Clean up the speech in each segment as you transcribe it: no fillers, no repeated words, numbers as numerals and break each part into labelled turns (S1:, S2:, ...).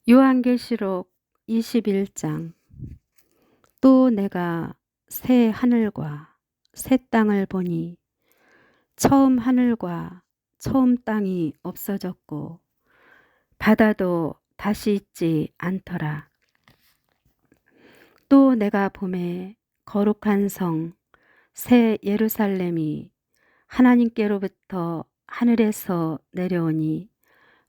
S1: 요한계시록 21장. 또 내가 새 하늘과 새 땅을 보니 처음 하늘과 처음 땅이 없어졌고 바다도 다시 있지 않더라. 또 내가 보매 거룩한 성 새 예루살렘이 하나님께로부터 하늘에서 내려오니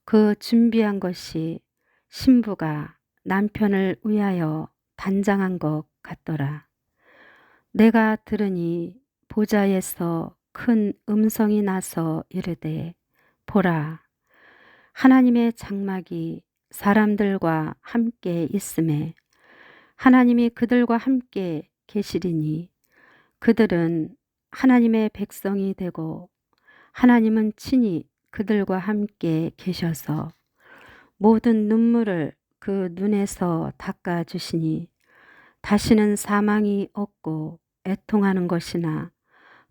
S1: 그 준비한 것이 신부가 남편을 위하여 단장한 것 같더라. 내가 들으니 보좌에서 큰 음성이 나서 이르되 보라, 하나님의 장막이 사람들과 함께 있음에 하나님이 그들과 함께 계시리니 그들은 하나님의 백성이 되고 하나님은 친히 그들과 함께 계셔서 모든 눈물을 그 눈에서 닦아주시니 다시는 사망이 없고 애통하는 것이나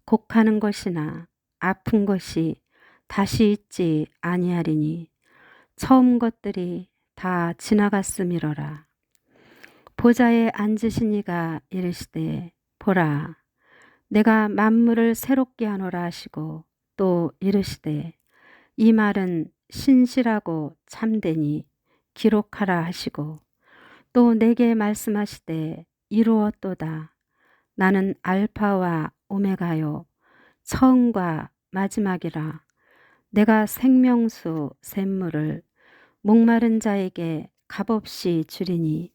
S1: 곡하는 것이나 아픈 것이 다시 있지 아니하리니 처음 것들이 다 지나갔음이로라. 보좌에 앉으신 이가 이르시되 보라, 내가 만물을 새롭게 하노라 하시고 또 이르시되 이 말은 신실하고 참되니 기록하라 하시고 또 내게 말씀하시되 이루었도다. 나는 알파와 오메가요 처음과 마지막이라. 내가 생명수 샘물을 목마른 자에게 값없이 주리니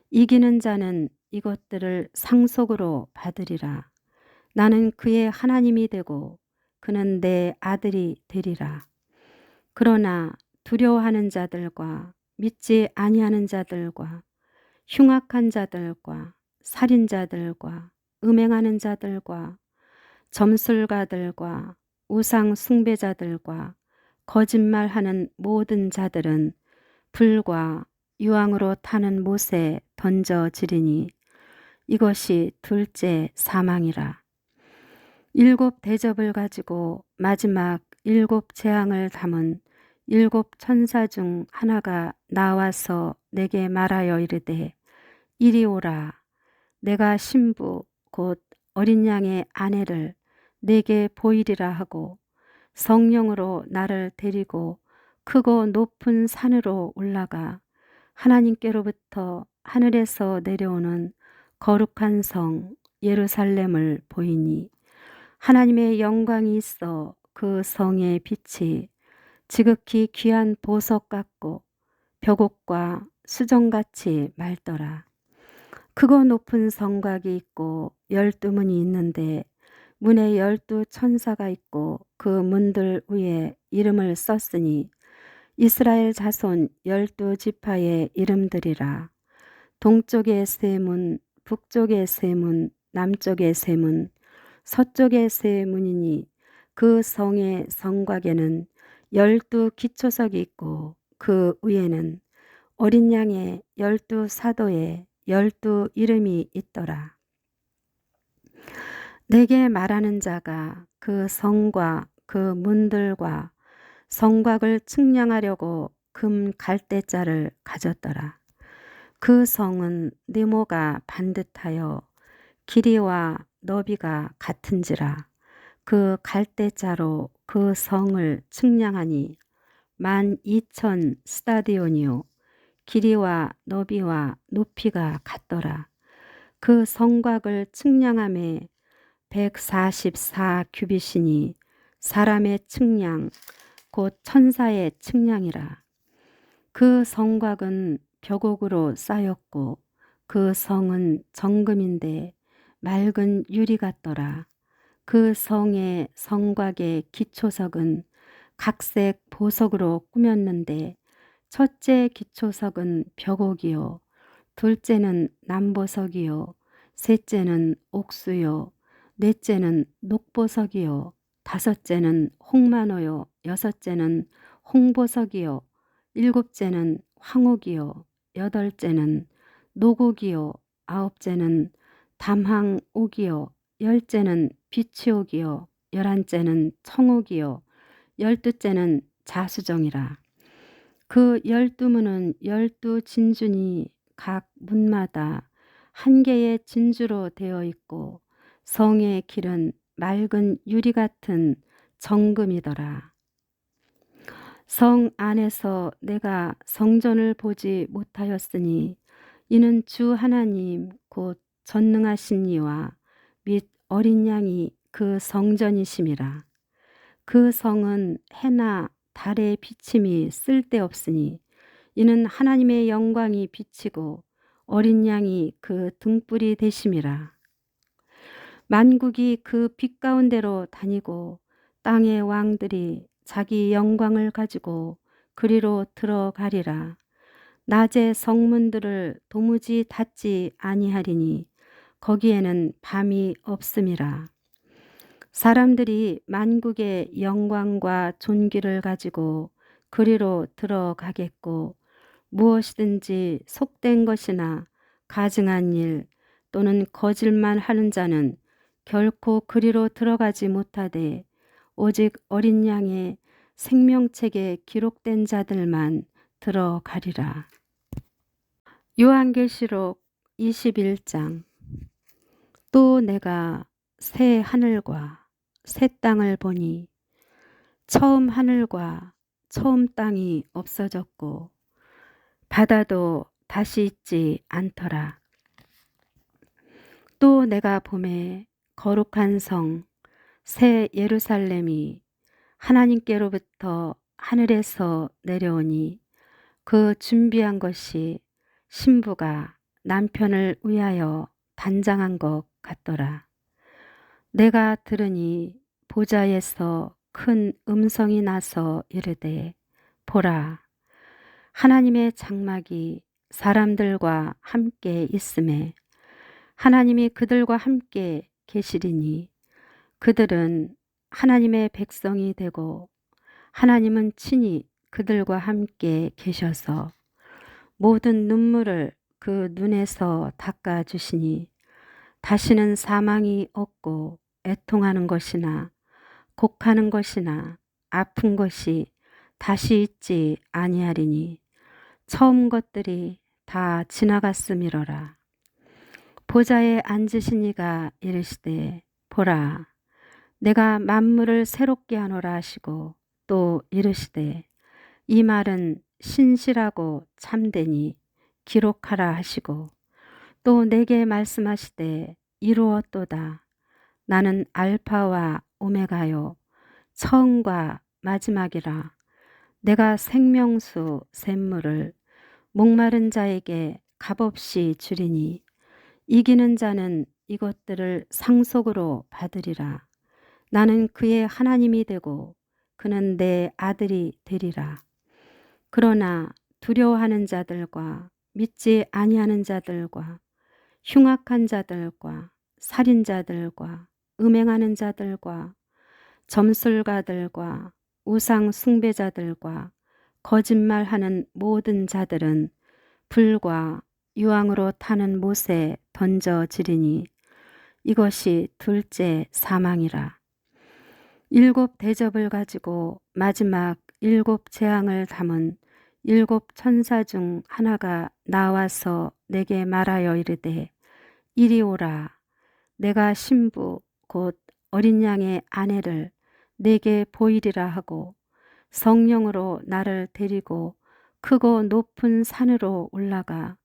S1: 이기는 자는 이것들을 상속으로 받으리라. 나는 그의 하나님이 되고 그는 내 아들이 되리라. 그러나 두려워하는 자들과 믿지 아니하는 자들과 흉악한 자들과 살인자들과 음행하는 자들과 점술가들과 우상 숭배자들과 거짓말하는 모든 자들은 불과 유황으로 타는 못에 던져지리니 이것이 둘째 사망이라. 일곱 대접을 가지고 마지막 일곱 재앙을 담은 일곱 천사 중 하나가 나와서 내게 말하여 이르되 이리 오라. 내가 신부 곧 어린 양의 아내를 내게 보이리라 하고 성령으로 나를 데리고 크고 높은 산으로 올라가 하나님께로부터 하늘에서 내려오는 거룩한 성 예루살렘을 보이니 하나님의 영광이 있어 그 성의 빛이 지극히 귀한 보석 같고 벽옥과 수정같이 맑더라. 크고 높은 성곽이 있고 12문이 있는데 문에 12천사가 있고 그 문들 위에 이름을 썼으니 이스라엘 자손 12지파의 이름들이라. 동쪽의 세 문, 북쪽의 세 문, 남쪽의 세 문, 서쪽의 세 문이니 그 성의 성곽에는 12기초석이 있고 그 위에는 어린 양의 12사도의 12 이름이 있더라. 내게 말하는 자가 그 성과 그 문들과 성곽을 측량하려고 금 갈대자를 가졌더라. 그 성은 네모가 반듯하여 길이와 너비가 같은지라. 그 갈대자로 그 성을 측량하니 12,000 스타디온이요 길이와 너비와 높이가 같더라. 그 성곽을 측량함에 144 규빗이니 사람의 측량 곧 천사의 측량이라. 그 성곽은 벽옥으로 쌓였고 그 성은 정금인데 맑은 유리 같더라. 그 성의 성곽의 기초석은 각색 보석으로 꾸몄는데 첫째 기초석은 벽옥이요 둘째는 남보석이요 셋째는 옥수요 넷째는 녹보석이요 다섯째는 홍만호요 여섯째는 홍보석이요 일곱째는 황옥이요 여덟째는 노곡이요 아홉째는 담항옥이요 열째는 비치옥이요 열한째는 청옥이요 열두째는 자수정이라. 그 12문은 12진주니 각 문마다 한 개의 진주로 되어 있고 성의 길은 맑은 유리 같은 정금이더라. 성 안에서 내가 성전을 보지 못하였으니 이는 주 하나님 곧 전능하신 이와 및 어린 양이 그 성전이심이라. 그 성은 해나 달의 비침이 쓸데없으니 이는 하나님의 영광이 비치고 어린 양이 그 등불이 되심이라. 만국이 그 빛 가운데로 다니고 땅의 왕들이 자기 영광을 가지고 그리로 들어가리라. 낮에 성문들을 도무지 닫지 아니하리니 거기에는 밤이 없음이라. 사람들이 만국의 영광과 존귀를 가지고 그리로 들어가겠고 무엇이든지 속된 것이나 가증한 일 또는 거짓말 하는 자는 결코 그리로 들어가지 못하되 오직 어린 양의 생명책에 기록된 자들만 들어가리라. 요한계시록 21장. 또 내가 새 하늘과 새 땅을 보니 처음 하늘과 처음 땅이 없어졌고 바다도 다시 있지 않더라. 또 내가 보매 거룩한 성 새 예루살렘이 하나님께로부터 하늘에서 내려오니 그 준비한 것이 신부가 남편을 위하여 단장한 것 같더라. 내가 들으니 보좌에서 큰 음성이 나서 이르되 보라 하나님의 장막이 사람들과 함께 있음에 하나님이 그들과 함께 계시리니 그들은 하나님의 백성이 되고 하나님은 친히 그들과 함께 계셔서 모든 눈물을 그 눈에서 닦아주시니 다시는 사망이 없고 애통하는 것이나 곡하는 것이나 아픈 것이 다시 있지 아니하리니 처음 것들이 다 지나갔음이로라. 보좌에 앉으신 이가 이르시되 보라 내가 만물을 새롭게 하노라 하시고 또 이르시되 이 말은 신실하고 참되니 기록하라 하시고 또 내게 말씀하시되 이루었도다. 나는 알파와 오메가요 처음과 마지막이라. 내가 생명수 샘물을 목마른 자에게 값없이 주리니 이기는 자는 이것들을 상속으로 받으리라. 나는 그의 하나님이 되고 그는 내 아들이 되리라. 그러나 두려워하는 자들과 믿지 아니하는 자들과 흉악한 자들과 살인자들과 음행하는 자들과 점술가들과 우상 숭배자들과 거짓말하는 모든 자들은 불과 유황으로 타는 못에 던져지리니 이것이 둘째 사망이라. 일곱 대접을 가지고 마지막 일곱 재앙을 담은 일곱 천사 중 하나가 나와서 내게 말하여 이르되 이리 오라. 내가 신부 곧 어린 양의 아내를 내게 보이리라 하고 성령으로 나를 데리고 크고 높은 산으로 올라가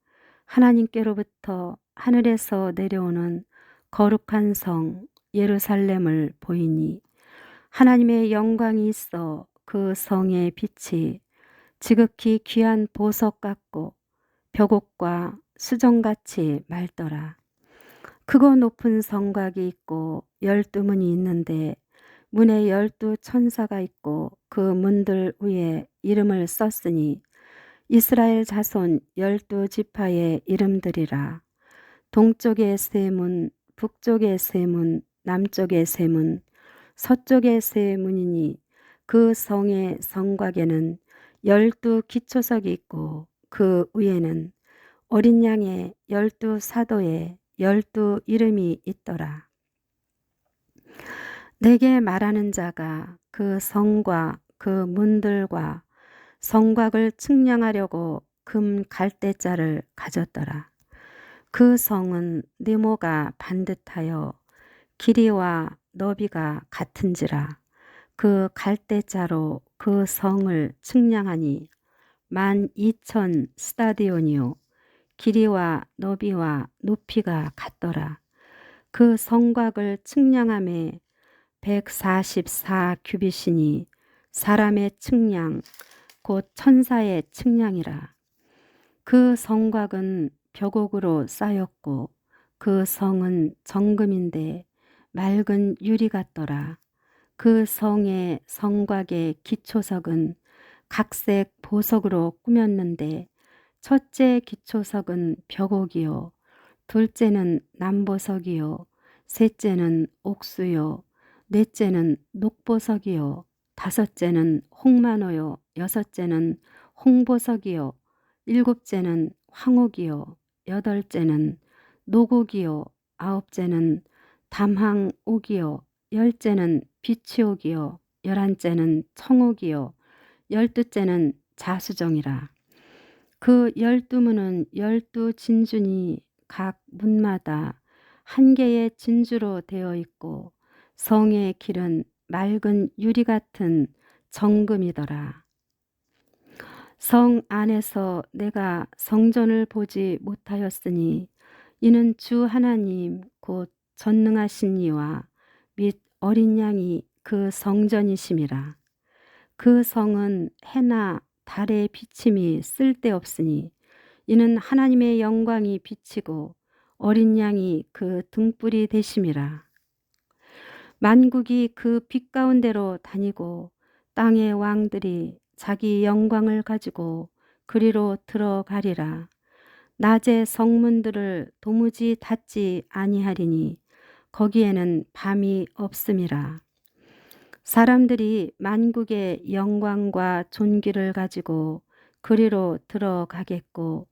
S1: 하나님께로부터 하늘에서 내려오는 거룩한 성 예루살렘을 보이니 하나님의 영광이 있어 그 성의 빛이 지극히 귀한 보석 같고 벽옥과 수정같이 맑더라. 크고 높은 성곽이 있고 12문이 있는데 문에 12천사가 있고 그 문들 위에 이름을 썼으니 이스라엘 자손 12지파의 이름들이라. 동쪽의 세 문, 북쪽의 세 문, 남쪽의 세 문, 서쪽의 세 문이니 그 성의 성곽에는 12기초석이 있고 그 위에는 어린 양의 12사도의 12이름이 있더라. 내게 말하는 자가 그 성과 그 문들과 성곽을 측량하려고 금 갈대자를 가졌더라. 그 성은 네모가 반듯하여 길이와 너비가 같은지라. 그 갈대자로 그 성을 측량하니 12,000 스타디온이요 길이와 너비와 높이가 같더라. 그 성곽을 측량함에 144 규빗이니 사람의 측량 곧 천사의 측량이라. 그 성곽은 벽옥으로 쌓였고 그 성은 정금인데 맑은 유리 같더라. 그 성의 성곽의 기초석은 각색 보석으로 꾸몄는데 첫째 기초석은 벽옥이요 둘째는 남보석이요 셋째는 옥수요 넷째는 녹보석이요 다섯째는 홍만호요 여섯째는 홍보석이요 일곱째는 황옥이요 여덟째는 노곡이요 아홉째는 담항옥이요 열째는 비치옥이요 열한째는 청옥이요 열두째는 자수정이라. 그 12문은 12진주니 각 문마다 한 개의 진주로 되어 있고 성의 길은 맑은 유리 같은 정금이더라. 성 안에서 내가 성전을 보지 못하였으니 이는 주 하나님 곧 전능하신 이와 및 어린 양이 그 성전이심이라. 그 성은 해나 달의 비침이 쓸데없으니 이는 하나님의 영광이 비치고 어린 양이 그 등불이 되심이라. 만국이 그 빛 가운데로 다니고 땅의 왕들이 자기 영광을 가지고 그리로 들어가리라. 낮에 성문들을 도무지 닫지 아니하리니 거기에는 밤이 없음이라. 사람들이 만국의 영광과 존귀를 가지고 그리로 들어가겠고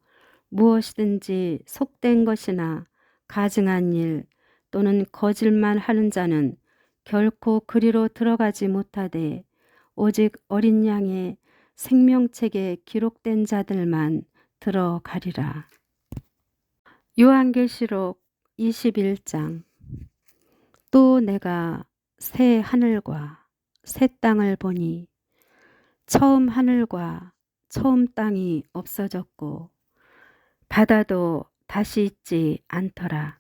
S1: 무엇이든지 속된 것이나 가증한 일 또는 거짓말 하는 자는 결코 그리로 들어가지 못하되 오직 어린 양의 생명책에 기록된 자들만 들어가리라. 요한계시록 21장. 또 내가 새 하늘과 새 땅을 보니 처음 하늘과 처음 땅이 없어졌고 바다도 다시 있지 않더라.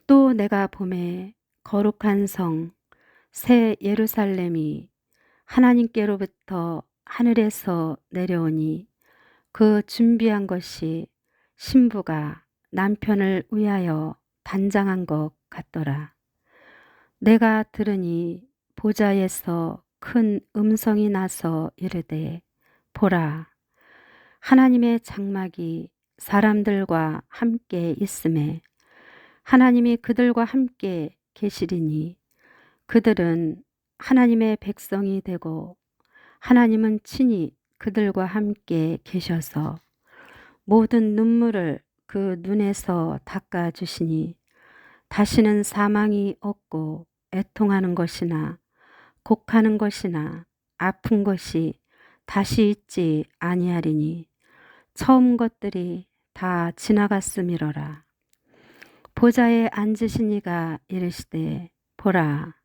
S1: 또 내가 보매 거룩한 성 새 예루살렘이 하나님께로부터 하늘에서 내려오니 그 준비한 것이 신부가 남편을 위하여 단장한 것 같더라. 내가 들으니 보좌에서 큰 음성이 나서 이르되 보라 하나님의 장막이 사람들과 함께 있음에 하나님이 그들과 함께 계시리니 그들은 하나님의 백성이 되고 하나님은 친히 그들과 함께 계셔서 모든 눈물을 그 눈에서 닦아주시니 다시는 사망이 없고 애통하는 것이나 곡하는 것이나 아픈 것이 다시 있지 아니하리니 처음 것들이 다 지나갔음이로라. 보좌에 앉으신 이가 이르시되 보라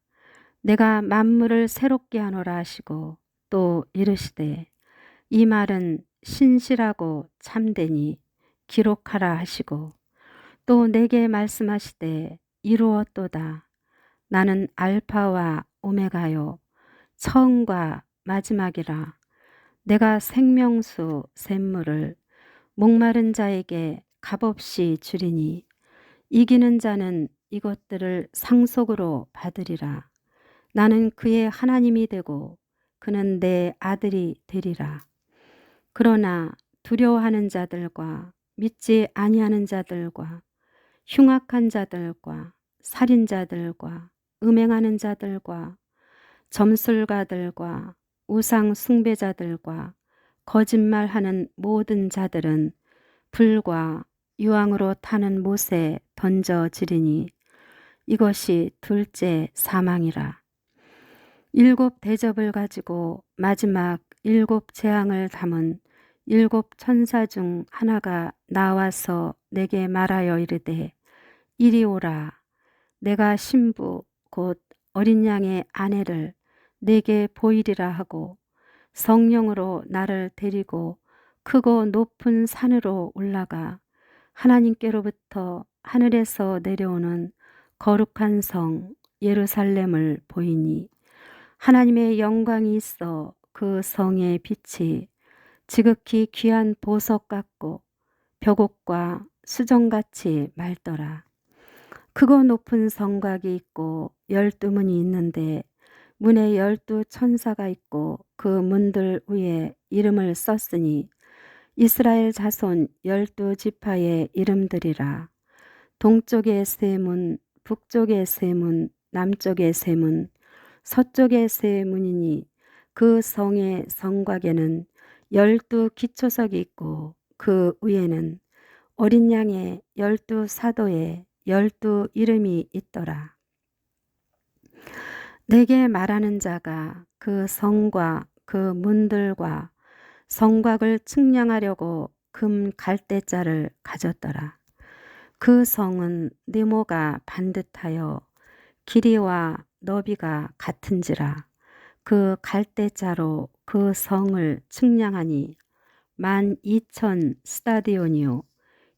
S1: 내가 만물을 새롭게 하노라 하시고 또 이르시되 이 말은 신실하고 참되니 기록하라 하시고 또 내게 말씀하시되 이루었도다. 나는 알파와 오메가요 처음과 마지막이라. 내가 생명수 샘물을 목마른 자에게 값없이 주리니 이기는 자는 이것들을 상속으로 받으리라. 나는 그의 하나님이 되고 그는 내 아들이 되리라. 그러나 두려워하는 자들과 믿지 아니하는 자들과 흉악한 자들과 살인자들과 음행하는 자들과 점술가들과 우상 숭배자들과 거짓말하는 모든 자들은 불과 유황으로 타는 못에 던져지리니 이것이 둘째 사망이라. 일곱 대접을 가지고 마지막 일곱 재앙을 담은 일곱 천사 중 하나가 나와서 내게 말하여 이르되 이리 오라. 내가 신부 곧 어린 양의 아내를 내게 보이리라 하고 성령으로 나를 데리고 크고 높은 산으로 올라가 하나님께로부터 하늘에서 내려오는 거룩한 성 예루살렘을 보이니 하나님의 영광이 있어 그 성의 빛이 지극히 귀한 보석 같고 벽옥과 수정같이 맑더라. 크고 높은 성곽이 있고 12문이 있는데 문에 12천사가 있고 그 문들 위에 이름을 썼으니 이스라엘 자손 12지파의 이름들이라. 동쪽의 세 문, 북쪽의 세 문, 남쪽의 세 문, 서쪽의 세 문이니 그 성의 성곽에는 12기초석이 있고 그 위에는 어린 양의 12사도의 12이름이 있더라. 내게 말하는 자가 그 성과 그 문들과 성곽을 측량하려고 금 갈대자를 가졌더라. 그 성은 네모가 반듯하여 길이와 너비가 같은지라. 그 갈대자로 그 성을 측량하니 12,000 스타디온이요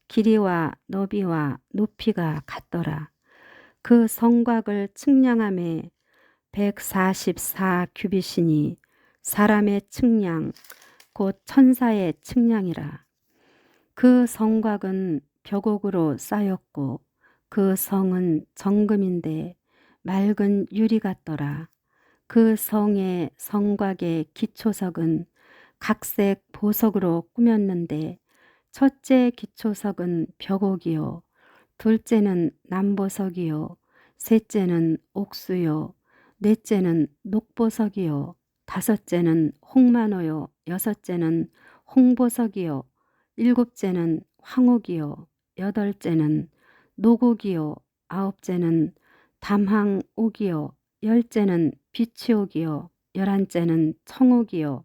S1: 길이와 너비와 높이가 같더라. 그 성곽을 측량함에 144 규빗이니 사람의 측량 곧 천사의 측량이라. 그 성곽은 벽옥으로 쌓였고 그 성은 정금인데 맑은 유리 같더라. 그 성의 성곽의 기초석은 각색 보석으로 꾸몄는데 첫째 기초석은 벽옥이요 둘째는 남보석이요 셋째는 옥수요 넷째는 녹보석이요 다섯째는 홍만호요 여섯째는 홍보석이요 일곱째는 황옥이요 여덟째는 노곡이요 아홉째는 담항옥이요 열째는 비치옥이요 열한째는 청옥이요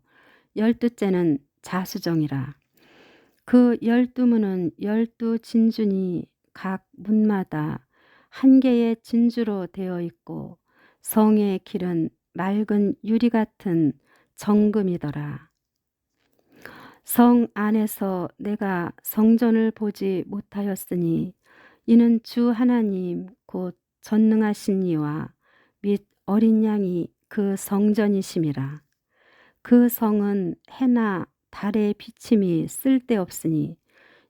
S1: 열두째는 자수정이라. 그 12문은 12진주니 각 문마다 한 개의 진주로 되어 있고 성의 길은 맑은 유리 같은 정금이더라. 성 안에서 내가 성전을 보지 못하였으니 이는 주 하나님 곧 전능하신 이와 및 어린 양이 그 성전이심이라. 그 성은 해나 달의 비침이 쓸데없으니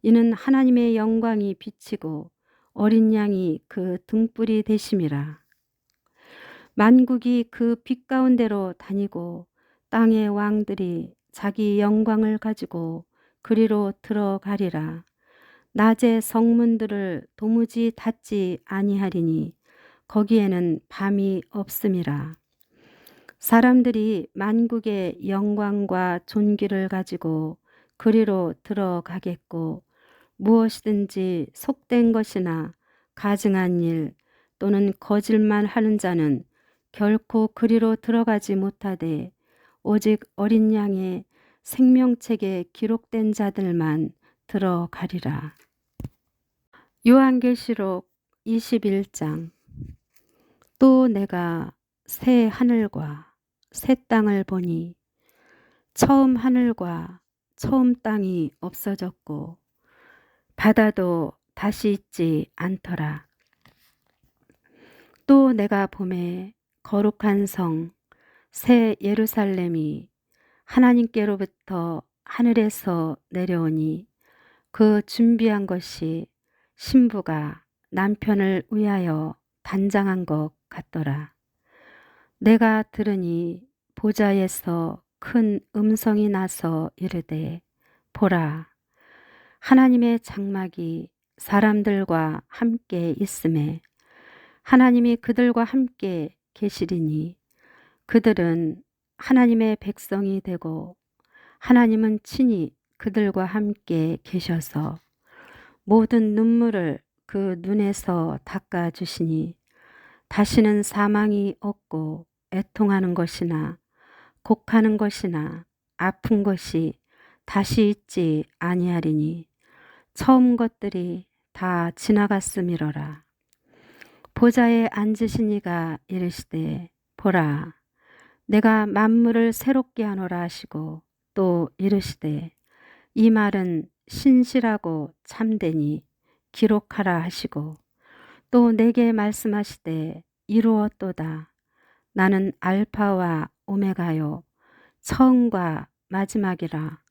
S1: 이는 하나님의 영광이 비치고 어린 양이 그 등불이 되심이라. 만국이 그 빛 가운데로 다니고 땅의 왕들이 자기 영광을 가지고 그리로 들어가리라. 낮에 성문들을 도무지 닫지 아니하리니 거기에는 밤이 없음이라. 사람들이 만국의 영광과 존귀를 가지고 그리로 들어가겠고 무엇이든지 속된 것이나 가증한 일 또는 거짓말 하는 자는 결코 그리로 들어가지 못하되 오직 어린 양의 생명책에 기록된 자들만 들어가리라. 요한계시록 21장. 또 내가 새 하늘과 새 땅을 보니 처음 하늘과 처음 땅이 없어졌고 바다도 다시 있지 않더라. 또 내가 보매 거룩한 성 새 예루살렘이 하나님께로부터 하늘에서 내려오니 그 준비한 것이 신부가 남편을 위하여 단장한 것 같더라. 내가 들으니 보좌에서 큰 음성이 나서 이르되 보라 하나님의 장막이 사람들과 함께 있음에 하나님이 그들과 함께 계시리니 그들은 하나님의 백성이 되고 하나님은 친히 그들과 함께 계셔서 모든 눈물을 그 눈에서 닦아주시니 다시는 사망이 없고 애통하는 것이나 곡하는 것이나 아픈 것이 다시 있지 아니하리니 처음 것들이 다 지나갔음이로라. 보좌에 앉으신 이가 이르시되 보라 내가 만물을 새롭게 하노라 하시고 또 이르시되 이 말은 신실하고 참되니 기록하라 하시고 또 내게 말씀하시되 이루었도다. 나는 알파와 오메가요 처음과 마지막이라.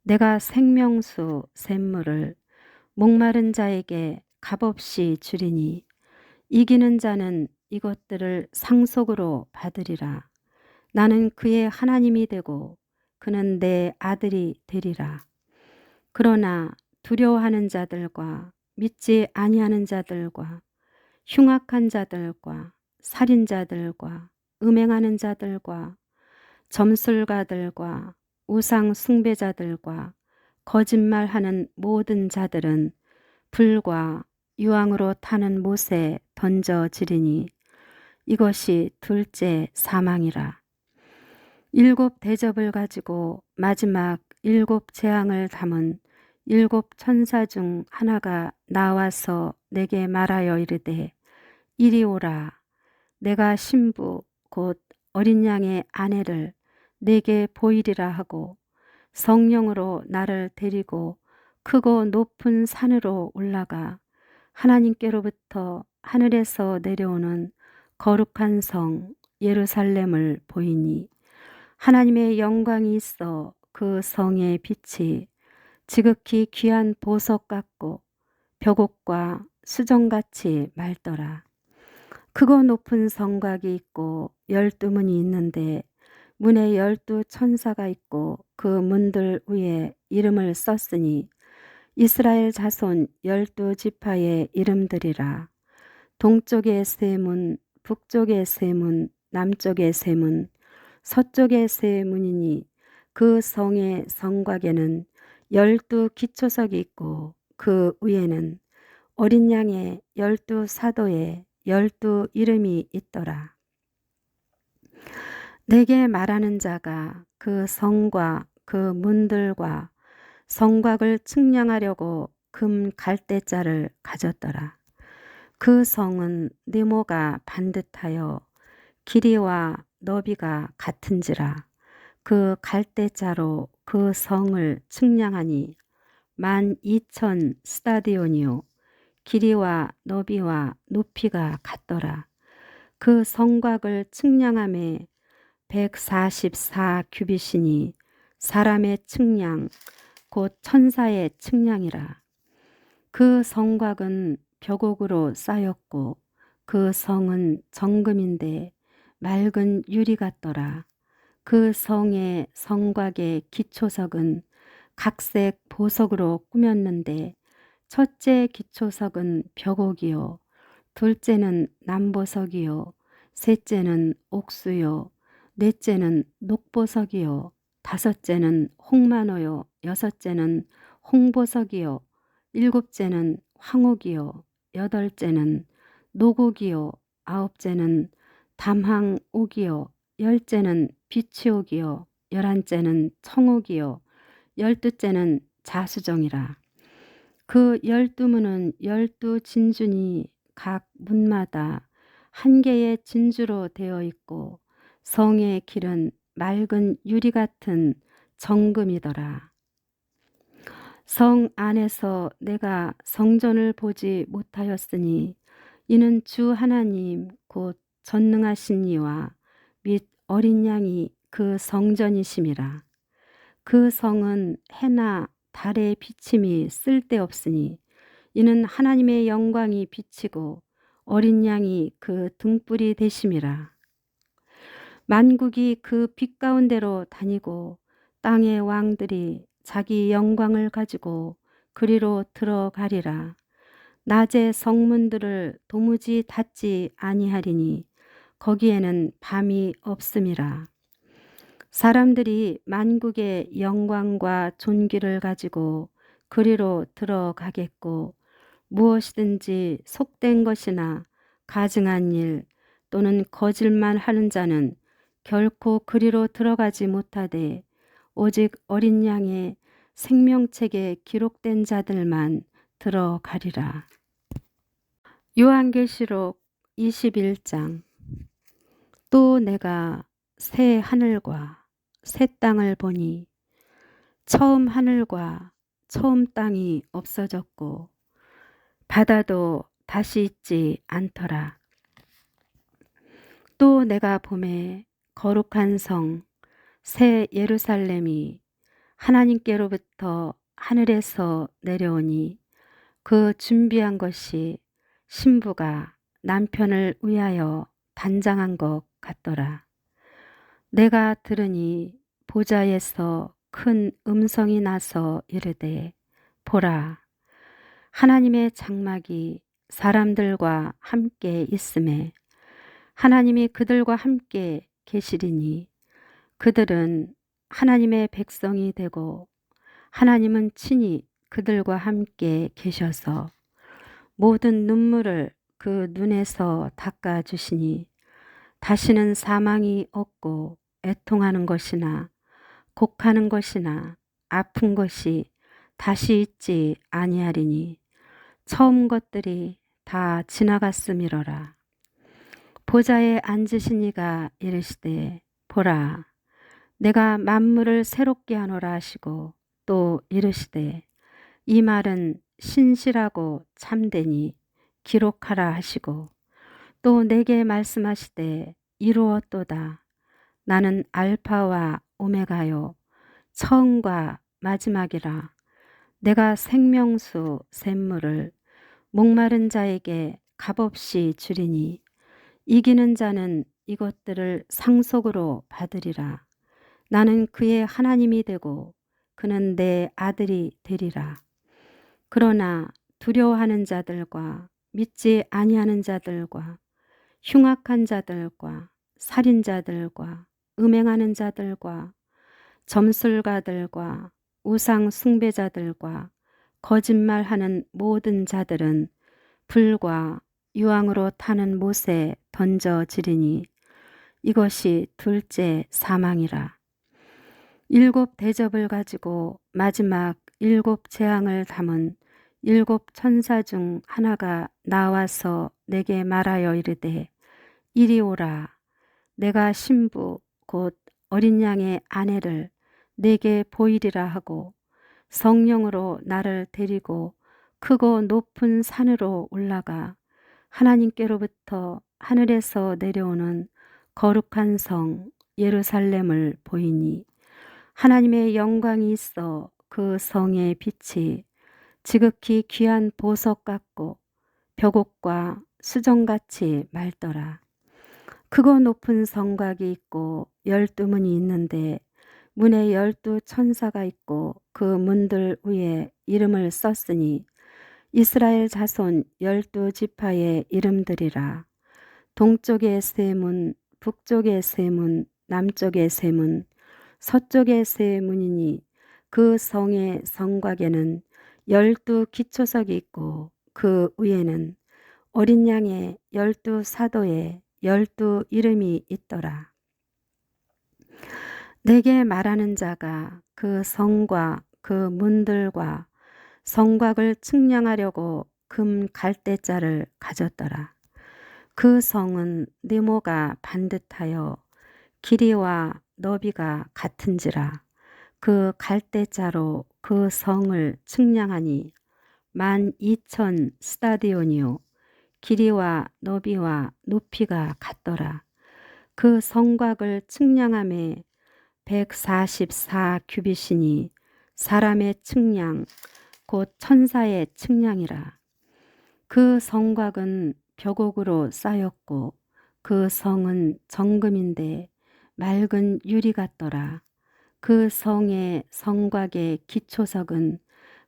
S1: 내가 생명수 샘물을 목마른 자에게 값없이 주리니 이기는 자는 이것들을 상속으로 받으리라. 나는 그의 하나님이 되고 그는 내 아들이 되리라. 그러나 두려워하는 자들과 믿지 아니하는 자들과 흉악한 자들과 살인자들과 음행하는 자들과 점술가들과 우상 숭배자들과 거짓말하는 모든 자들은 불과 유황으로 타는 못에 던져지리니 이것이 둘째 사망이라. 일곱 대접을 가지고 마지막 일곱 재앙을 담은 일곱 천사 중 하나가 나와서 내게 말하여 이르되 이리 오라. 내가 신부 곧 어린 양의 아내를 내게 보이리라 하고 성령으로 나를 데리고 크고 높은 산으로 올라가 하나님께로부터 하늘에서 내려오는 거룩한 성 예루살렘을 보이니 하나님의 영광이 있어 그 성의 빛이 지극히 귀한 보석 같고 벽옥과 수정같이 맑더라. 크고 높은 성곽이 있고 12문이 있는데 문에 12천사가 있고 그 문들 위에 이름을 썼으니 이스라엘 자손 12지파의 이름들이라. 동쪽의 세 문, 북쪽의 세 문, 남쪽의 세 문, 서쪽의 세 문이니 그 성의 성곽에는 12기초석이 있고 그 위에는 어린 양의 12사도의 12 이름이 있더라. 내게 말하는 자가 그 성과 그 문들과 성곽을 측량하려고 금 갈대자를 가졌더라. 그 성은 네모가 반듯하여 길이와 너비가 같은지라. 그 갈대자로 그 성을 측량하니 12,000 스타디온이요 길이와 너비와 높이가 같더라. 그 성곽을 측량함에 144 규빗이니 사람의 측량 곧 천사의 측량이라. 그 성곽은 벽옥으로 쌓였고 그 성은 정금인데 맑은 유리 같더라. 그 성의 성곽의 기초석은 각색 보석으로 꾸몄는데 첫째 기초석은 벽옥이요 둘째는 남보석이요 셋째는 옥수요 넷째는 녹보석이요 다섯째는 홍만호요 여섯째는 홍보석이요 일곱째는 황옥이요 여덟째는 노곡이요 아홉째는 담항옥이요 열째는 비치옥이요 열한째는 청옥이요 열두째는 자수정이라. 그 12문은 12진주니 각 문마다 한 개의 진주로 되어 있고 성의 길은 맑은 유리 같은 정금이더라. 성 안에서 내가 성전을 보지 못하였으니 이는 주 하나님 곧 전능하신 이와 및 어린 양이 그 성전이심이라. 그 성은 해나 달의 비침이 쓸데없으니 이는 하나님의 영광이 비치고 어린 양이 그 등불이 되심이라. 만국이 그 빛 가운데로 다니고 땅의 왕들이 자기 영광을 가지고 그리로 들어가리라. 낮의 성문들을 도무지 닫지 아니하리니 거기에는 밤이 없음이라. 사람들이 만국의 영광과 존귀를 가지고 그리로 들어가겠고 무엇이든지 속된 것이나 가증한 일 또는 거짓말 하는 자는 결코 그리로 들어가지 못하되 오직 어린 양의 생명책에 기록된 자들만 들어가리라. 요한계시록 21장. 또 내가 새 하늘과 새 땅을 보니 처음 하늘과 처음 땅이 없어졌고 바다도 다시 있지 않더라. 또 내가 보매 거룩한 성 새 예루살렘이 하나님께로부터 하늘에서 내려오니 그 준비한 것이 신부가 남편을 위하여 단장한 것 같더라. 내가 들으니 보좌에서 큰 음성이 나서 이르되 보라, 하나님의 장막이 사람들과 함께 있음에 하나님이 그들과 함께 계시리니 그들은 하나님의 백성이 되고 하나님은 친히 그들과 함께 계셔서 모든 눈물을 그 눈에서 닦아주시니 다시는 사망이 없고 애통하는 것이나 곡하는 것이나 아픈 것이 다시 있지 아니하리니 처음 것들이 다 지나갔음이로라. 보좌에 앉으신 이가 이르시되 보라, 내가 만물을 새롭게 하노라 하시고 또 이르시되 이 말은 신실하고 참되니 기록하라 하시고 또 내게 말씀하시되 이루었도다. 나는 알파와 오메가요 처음과 마지막이라. 내가 생명수 샘물을 목마른 자에게 값없이 주리니 이기는 자는 이것들을 상속으로 받으리라. 나는 그의 하나님이 되고 그는 내 아들이 되리라. 그러나 두려워하는 자들과 믿지 아니하는 자들과 흉악한 자들과 살인자들과 음행하는 자들과 점술가들과 우상 숭배자들과 거짓말하는 모든 자들은 불과 유황으로 타는 못에 던져지리니 이것이 둘째 사망이라. 일곱 대접을 가지고 마지막 일곱 재앙을 담은 일곱 천사 중 하나가 나와서 내게 말하여 이르되 이리 오라. 내가 신부 곧 어린 양의 아내를 내게 보이리라 하고 성령으로 나를 데리고 크고 높은 산으로 올라가 하나님께로부터 하늘에서 내려오는 거룩한 성 예루살렘을 보이니 하나님의 영광이 있어 그 성의 빛이 지극히 귀한 보석 같고 벽옥과 수정같이 맑더라. 크고 높은 성곽이 있고 12문이 있는데 문에 12천사가 있고 그 문들 위에 이름을 썼으니 이스라엘 자손 12지파의 이름들이라. 동쪽의 세 문, 북쪽의 세 문, 남쪽의 세 문, 서쪽의 세 문이니 그 성의 성곽에는 12기초석이 있고 그 위에는 어린 양의 12사도의 12이름이 있더라. 내게 말하는 자가 그 성과 그 문들과 성곽을 측량하려고 금 갈대자를 가졌더라. 그 성은 네모가 반듯하여 길이와 너비가 같은지라. 그 갈대자로 그 성을 측량하니 12,000 스타디온이요 길이와 너비와 높이가 같더라. 그 성곽을 측량함에 144 규빗이니 사람의 측량 곧 천사의 측량이라. 그 성곽은 벽옥으로 쌓였고 그 성은 정금인데 맑은 유리 같더라. 그 성의 성곽의 기초석은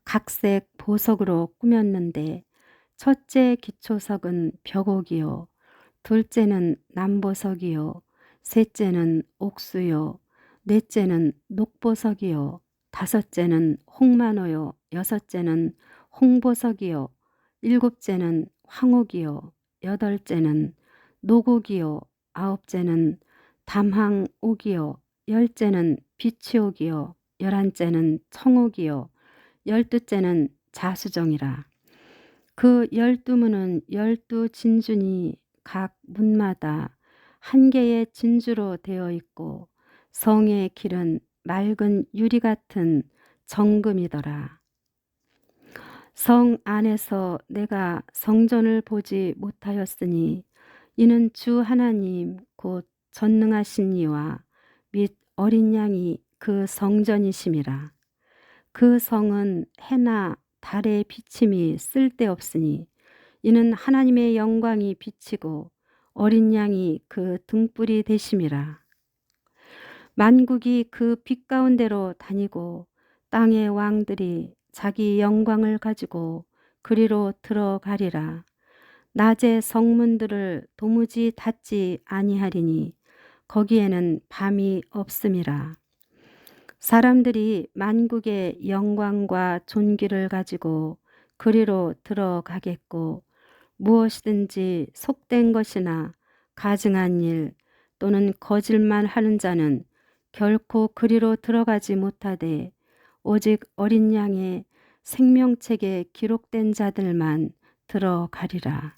S1: 각색 보석으로 꾸몄는데 첫째 기초석은 벽옥이요 둘째는 남보석이요 셋째는 옥수요 넷째는 녹보석이요 다섯째는 홍만호요 여섯째는 홍보석이요 일곱째는 황옥이요 여덟째는 노곡이요 아홉째는 담항옥이요 열째는 비치옥이요 열한째는 청옥이요 12째는 자수정이라. 그 12문은 12진주니 각 문마다 한 개의 진주로 되어 있고 성의 길은 맑은 유리 같은 정금이더라. 성 안에서 내가 성전을 보지 못하였으니 이는 주 하나님 곧 전능하신 이와 및 어린 양이 그 성전이심이라. 그 성은 해나 달의 비침이 쓸데없으니 이는 하나님의 영광이 비치고 어린 양이 그 등불이 되심이라. 만국이 그 빛 가운데로 다니고 땅의 왕들이 자기 영광을 가지고 그리로 들어가리라. 낮에 성문들을 도무지 닫지 아니하리니 거기에는 밤이 없음이라. 사람들이 만국의 영광과 존귀를 가지고 그리로 들어가겠고 무엇이든지 속된 것이나 가증한 일 또는 거짓말 하는 자는 결코 그리로 들어가지 못하되 오직 어린 양의 생명책에 기록된 자들만 들어가리라.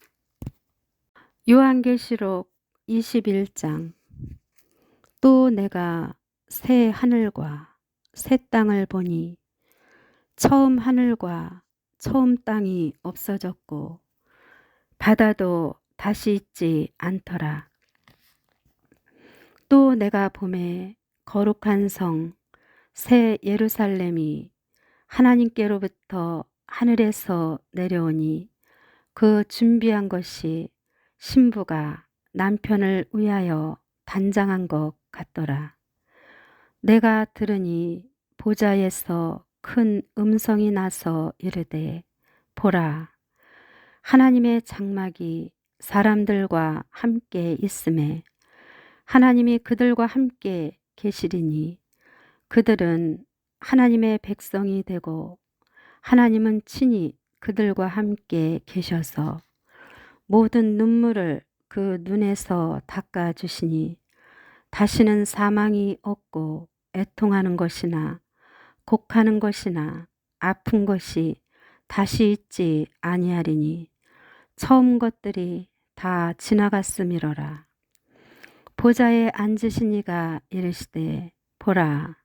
S1: 요한계시록 21장. 또 내가 새 하늘과 새 땅을 보니 처음 하늘과 처음 땅이 없어졌고 바다도 다시 있지 않더라. 또 내가 보매 거룩한 성 새 예루살렘이 하나님께로부터 하늘에서 내려오니 그 준비한 것이 신부가 남편을 위하여 단장한 것 같더라. 내가 들으니 보좌에서 큰 음성이 나서 이르되 보라 하나님의 장막이 사람들과 함께 있음에 하나님이 그들과 함께 계시리니 그들은 하나님의 백성이 되고 하나님은 친히 그들과 함께 계셔서 모든 눈물을 그 눈에서 닦아주시니 다시는 사망이 없고 애통하는 것이나 곡하는 것이나 아픈 것이 다시 있지 아니하리니 처음 것들이 다 지나갔음이로라. 보좌에 앉으신 이가 이르시되 보라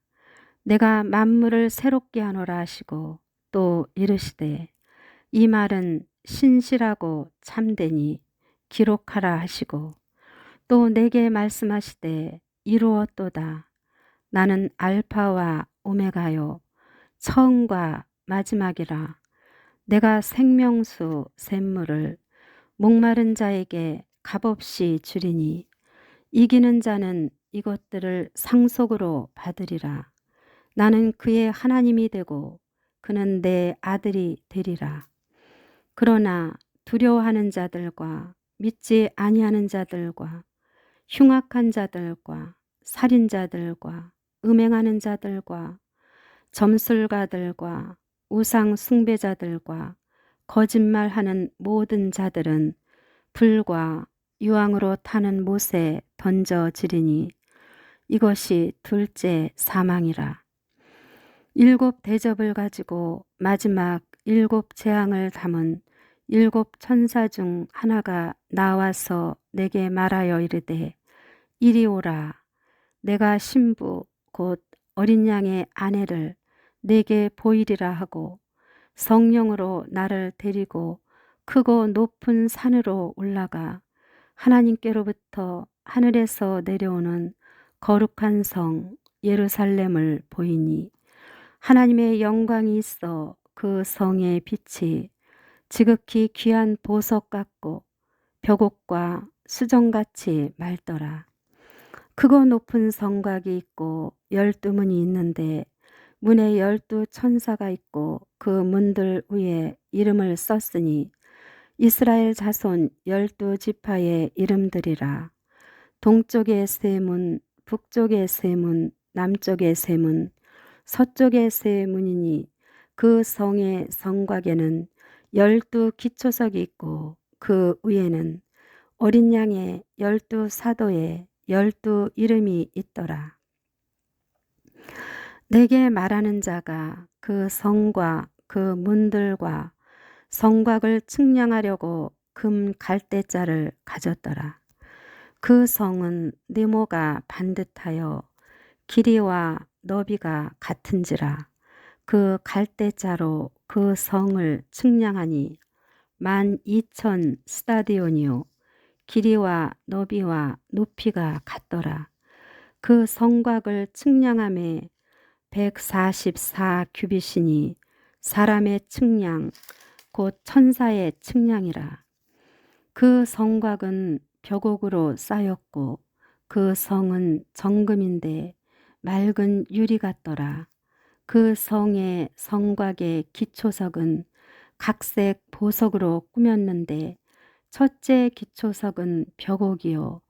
S1: 내가 만물을 새롭게 하노라 하시고 또 이르시되 이 말은 신실하고 참되니 기록하라 하시고 또 내게 말씀하시되 이루었도다. 나는 알파와 오메가요 처음과 마지막이라. 내가 생명수 샘물을 목마른 자에게 값없이 주리니 이기는 자는 이것들을 상속으로 받으리라. 나는 그의 하나님이 되고 그는 내 아들이 되리라. 그러나 두려워하는 자들과 믿지 아니하는 자들과 흉악한 자들과 살인자들과 음행하는 자들과 점술가들과 우상 숭배자들과 거짓말하는 모든 자들은 불과 유황으로 타는 못에 던져지리니 이것이 둘째 사망이라. 일곱 대접을 가지고 마지막 일곱 재앙을 담은 일곱 천사 중 하나가 나와서 내게 말하여 이르되 이리 오라. 내가 신부 곧 어린 양의 아내를 내게 보이리라 하고 성령으로 나를 데리고 크고 높은 산으로 올라가 하나님께로부터 하늘에서 내려오는 거룩한 성 예루살렘을 보이니 하나님의 영광이 있어 그 성의 빛이 지극히 귀한 보석 같고 벽옥과 수정같이 맑더라. 크고 높은 성곽이 있고 12문이 있는데 문에 12천사가 있고 그 문들 위에 이름을 썼으니 이스라엘 자손 12지파의 이름들이라. 동쪽의 세 문, 북쪽의 세 문, 남쪽의 세 문, 서쪽의 세 문이니 그 성의 성곽에는 12기초석이 있고 그 위에는 어린 양의 12사도의 12 이름이 있더라. 내게 말하는 자가 그 성과 그 문들과 성곽을 측량하려고 금 갈대자를 가졌더라. 그 성은 네모가 반듯하여 길이와 너비가 같은지라. 그 갈대자로 그 성을 측량하니 12,000 스타디온이요 길이와 너비와 높이가 같더라. 그 성곽을 측량함에 144 규빗이니 사람의 측량 곧 천사의 측량이라. 그 성곽은 벽옥으로 쌓였고 그 성은 정금인데 맑은 유리 같더라. 그 성의 성곽의 기초석은 각색 보석으로 꾸몄는데 첫째 기초석은 벽옥이요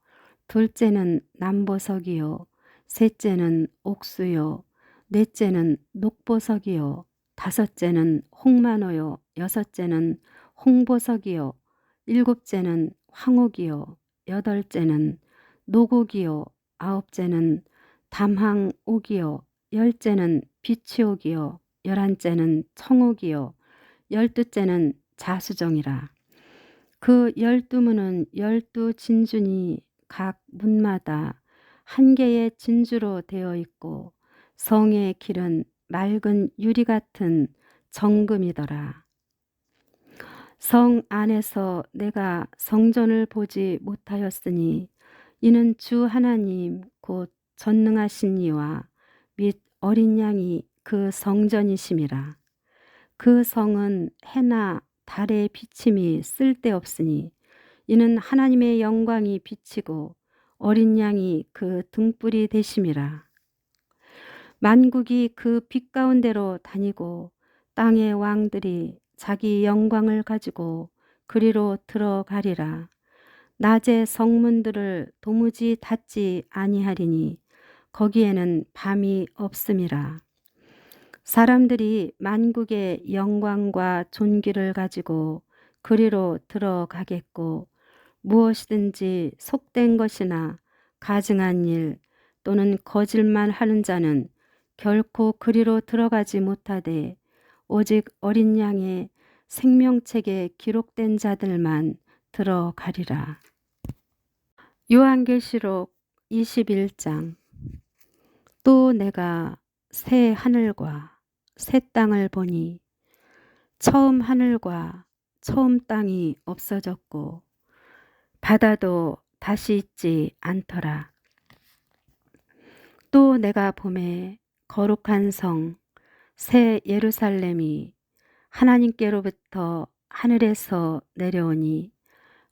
S1: 둘째는 남보석이요 셋째는 옥수요 넷째는 녹보석이요 다섯째는 홍만호요 여섯째는 홍보석이요 일곱째는 황옥이요 여덟째는 노곡이요 아홉째는 담항옥이요 열째는 비치옥이요 열한째는 청옥이요 열두째는 자수정이라. 그 12문은 12진주니 각 문마다 한 개의 진주로 되어 있고 성의 길은 맑은 유리 같은 정금이더라. 성 안에서 내가 성전을 보지 못하였으니 이는 주 하나님 곧 전능하신 이와 및 어린 양이 그 성전이심이라. 그 성은 해나 달의 비침이 쓸데없으니 이는 하나님의 영광이 비치고 어린 양이 그 등불이 되심이라. 만국이 그 빛 가운데로 다니고 땅의 왕들이 자기 영광을 가지고 그리로 들어가리라. 낮에 성문들을 도무지 닫지 아니하리니 거기에는 밤이 없음이라. 사람들이 만국의 영광과 존귀를 가지고 그리로 들어가겠고 무엇이든지 속된 것이나 가증한 일 또는 거짓말 하는 자는 결코 그리로 들어가지 못하되 오직 어린 양의 생명책에 기록된 자들만 들어가리라. 요한계시록 21장. 또 내가 새 하늘과 새 땅을 보니 처음 하늘과 처음 땅이 없어졌고 바다도 다시 있지 않더라. 또 내가 보매 거룩한 성 새 예루살렘이 하나님께로부터 하늘에서 내려오니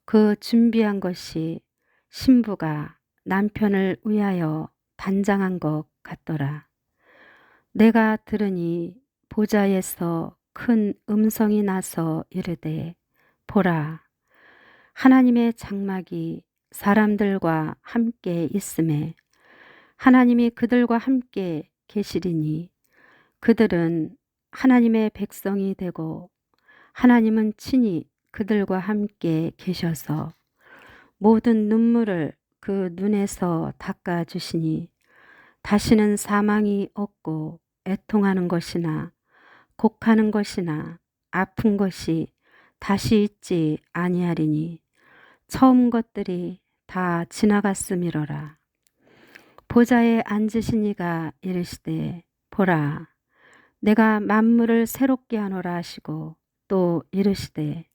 S1: 그 준비한 것이 신부가 남편을 위하여 단장한 것 같더라. 내가 들으니 보좌에서 큰 음성이 나서 이르되 보라 하나님의 장막이 사람들과 함께 있음에 하나님이 그들과 함께 계시리니 그들은 하나님의 백성이 되고 하나님은 친히 그들과 함께 계셔서 모든 눈물을 그 눈에서 닦아주시니 다시는 사망이 없고 애통하는 것이나 곡하는 것이나 아픈 것이 다시 있지 아니하리니 처음 것들이 다 지나갔음이로라. 보좌에 앉으신 이가 이르시되 보라 내가 만물을 새롭게 하노라 하시고 또 이르시되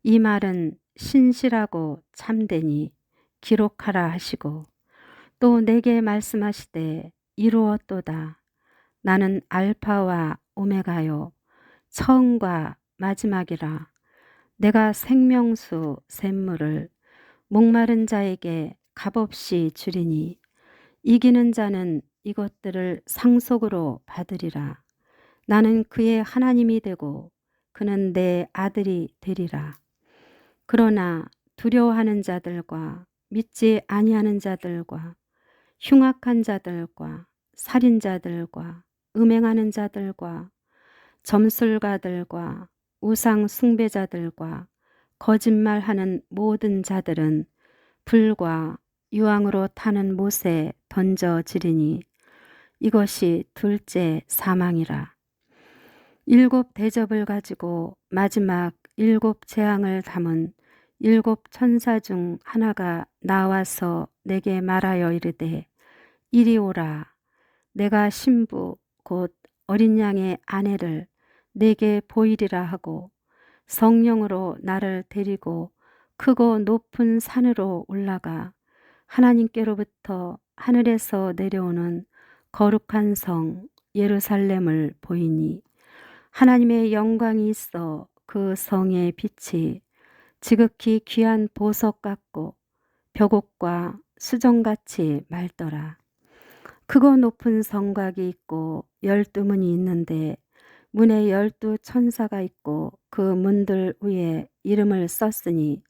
S1: 이 말은 신실하고 참되니 기록하라 하시고 또 내게 말씀하시되 이루었도다. 나는 알파와 오메가요 처음과 마지막이라. 내가 생명수 샘물을 목마른 자에게 값없이 주리니 이기는 자는 이것들을 상속으로 받으리라. 나는 그의 하나님이 되고 그는 내 아들이 되리라. 그러나 두려워하는 자들과 믿지 아니하는 자들과 흉악한 자들과 살인자들과 음행하는 자들과 점술가들과 우상 숭배자들과 거짓말하는 모든 자들은 불과 유황으로 타는 못에 던져지리니 이것이 둘째 사망이라. 일곱 대접을 가지고 마지막 일곱 재앙을 담은 일곱 천사 중 하나가 나와서 내게 말하여 이르되 이리 오라. 내가 신부 곧 어린 양의 아내를 내게 보이리라 하고 성령으로 나를 데리고 크고 높은 산으로 올라가 하나님께로부터 하늘에서 내려오는 거룩한 성 예루살렘을 보이니 하나님의 영광이 있어 그 성의 빛이 지극히 귀한 보석 같고 벽옥과 수정같이 맑더라. 크고 높은 성곽이 있고 12문이 있는데 문에 12천사가 있고 그 문들 위에 이름을 썼으니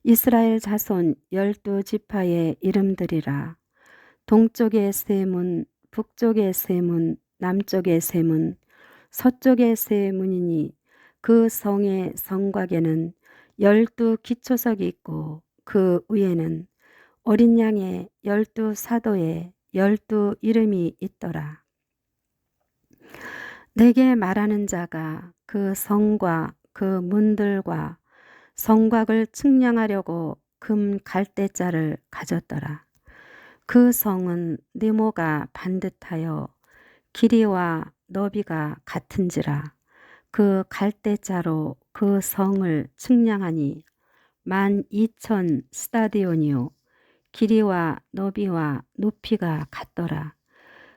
S1: 이스라엘 자손 12지파의 이름들이라. 동쪽의 세 문, 북쪽의 세 문, 남쪽의 세 문, 서쪽의 세 문이니 그 성의 성곽에는 12기초석이 있고 그 위에는 어린 양의 12사도의 12 이름이 있더라. 내게 말하는 자가 그 성과 그 문들과 성곽을 측량하려고 금 갈대자를 가졌더라. 그 성은 네모가 반듯하여 길이와 너비가 같은지라. 그 갈대자로 그 성을 측량하니 12,000 스타디온이요 길이와 너비와 높이가 같더라.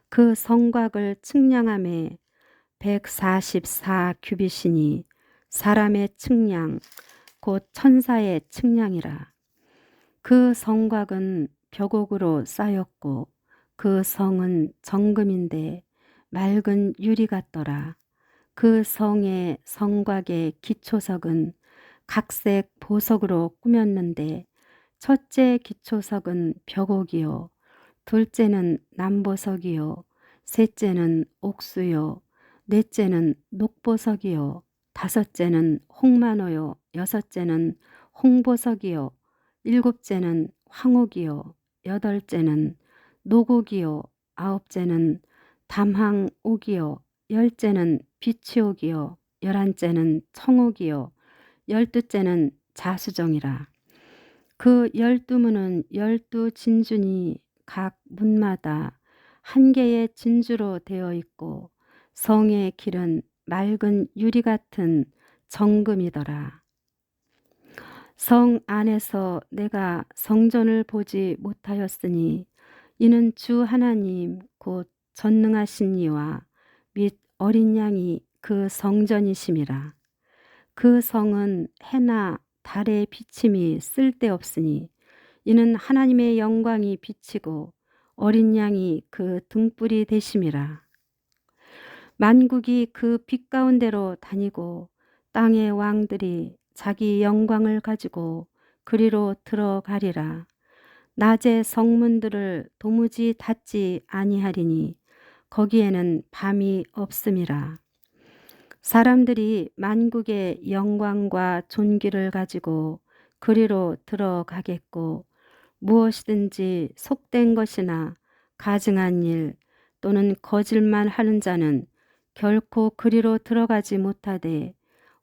S1: 그 성곽을 측량함에 144 규빗이니 사람의 측량 곧 천사의 측량이라. 그 성곽은 벽옥으로 쌓였고 그 성은 정금인데 맑은 유리 같더라. 그 성의 성곽의 기초석은 각색 보석으로 꾸몄는데 첫째 기초석은 벽옥이요 둘째는 남보석이요 셋째는 옥수요 넷째는 녹보석이요 다섯째는 홍만호요 여섯째는 홍보석이요 일곱째는 황옥이요 여덟째는 노곡이요 아홉째는 담황옥이요 열째는 비치옥이요 열한째는 청옥이요 열두째는 자수정이라. 그 12문은 12진주니 각 문마다 한 개의 진주로 되어 있고 성의 길은 맑은 유리 같은 정금이더라. 성 안에서 내가 성전을 보지 못하였으니 이는 주 하나님 곧 전능하신 이와 및 어린 양이 그 성전이심이라. 그 성은 해나 달의 비침이 쓸데없으니 이는 하나님의 영광이 비치고 어린 양이 그 등불이 되심이라. 만국이 그 빛 가운데로 다니고 땅의 왕들이 자기 영광을 가지고 그리로 들어가리라. 낮에 성문들을 도무지 닫지 아니하리니 거기에는 밤이 없음이라. 사람들이 만국의 영광과 존귀를 가지고 그리로 들어가겠고 무엇이든지 속된 것이나 가증한 일 또는 거짓말 하는 자는 결코 그리로 들어가지 못하되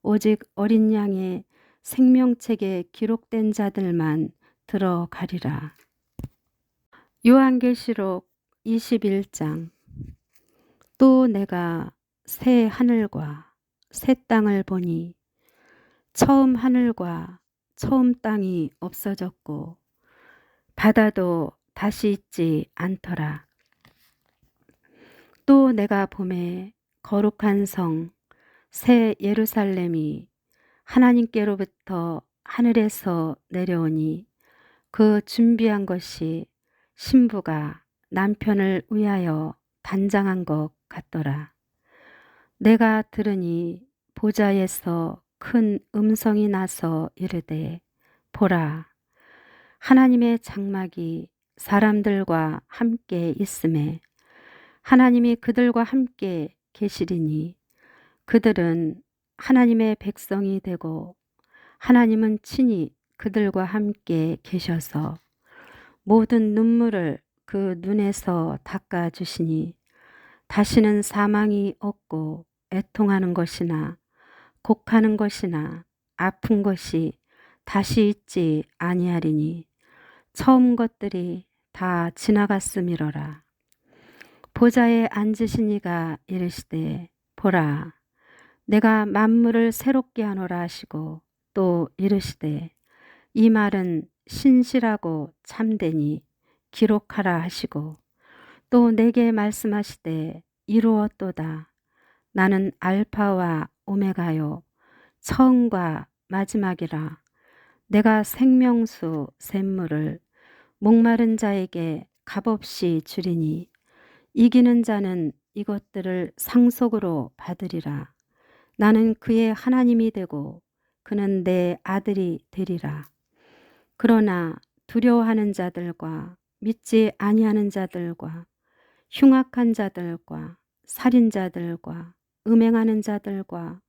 S1: 오직 어린 양의 생명책에 기록된 자들만 들어가리라. 요한계시록 21장. 또 내가 새 하늘과 새 땅을 보니 처음 하늘과 처음 땅이 없어졌고 바다도 다시 있지 않더라. 또 내가 보매 거룩한 성 새 예루살렘이 하나님께로부터 하늘에서 내려오니 그 준비한 것이 신부가 남편을 위하여 단장한 것 같더라. 내가 들으니 보좌에서 큰 음성이 나서 이르되 보라 하나님의 장막이 사람들과 함께 있음에 하나님이 그들과 함께 계시리니 그들은 하나님의 백성이 되고 하나님은 친히 그들과 함께 계셔서 모든 눈물을 그 눈에서 닦아주시니 다시는 사망이 없고 애통하는 것이나 곡하는 것이나 아픈 것이 다시 있지 아니하리니 처음 것들이 다 지나갔음이로라. 보좌에 앉으신 이가 이르시되 보라 내가 만물을 새롭게 하노라 하시고 또 이르시되 이 말은 신실하고 참되니 기록하라 하시고 또 내게 말씀하시되 이루었도다. 나는 알파와 오메가요 처음과 마지막이라. 내가 생명수 샘물을 목마른 자에게 값없이 주리니 이기는 자는 이것들을 상속으로 받으리라. 나는 그의 하나님이 되고 그는 내 아들이 되리라. 그러나 두려워하는 자들과 믿지 아니하는 자들과 흉악한 자들과 살인자들과 음행하는 자들과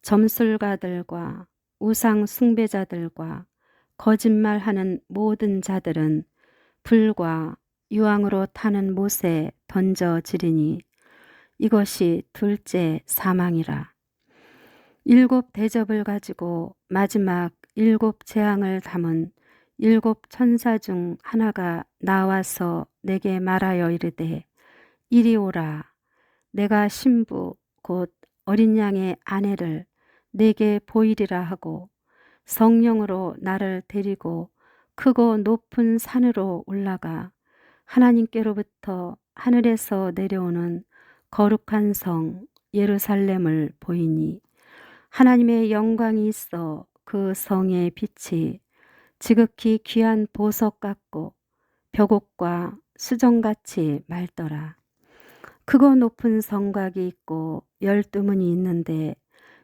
S1: 점술가들과 우상 숭배자들과 거짓말하는 모든 자들은 불과 유황으로 타는 못에 던져지리니 이것이 둘째 사망이라. 일곱 대접을 가지고 마지막 일곱 재앙을 담은 일곱 천사 중 하나가 나와서 내게 말하여 이르되 이리 오라. 내가 신부 곧 어린 양의 아내를 내게 보이리라 하고 성령으로 나를 데리고 크고 높은 산으로 올라가 하나님께로부터 하늘에서 내려오는 거룩한 성 예루살렘을 보이니 하나님의 영광이 있어 그 성의 빛이 지극히 귀한 보석 같고 벽옥과 수정같이 맑더라. 크고 높은 성곽이 있고 12문이 있는데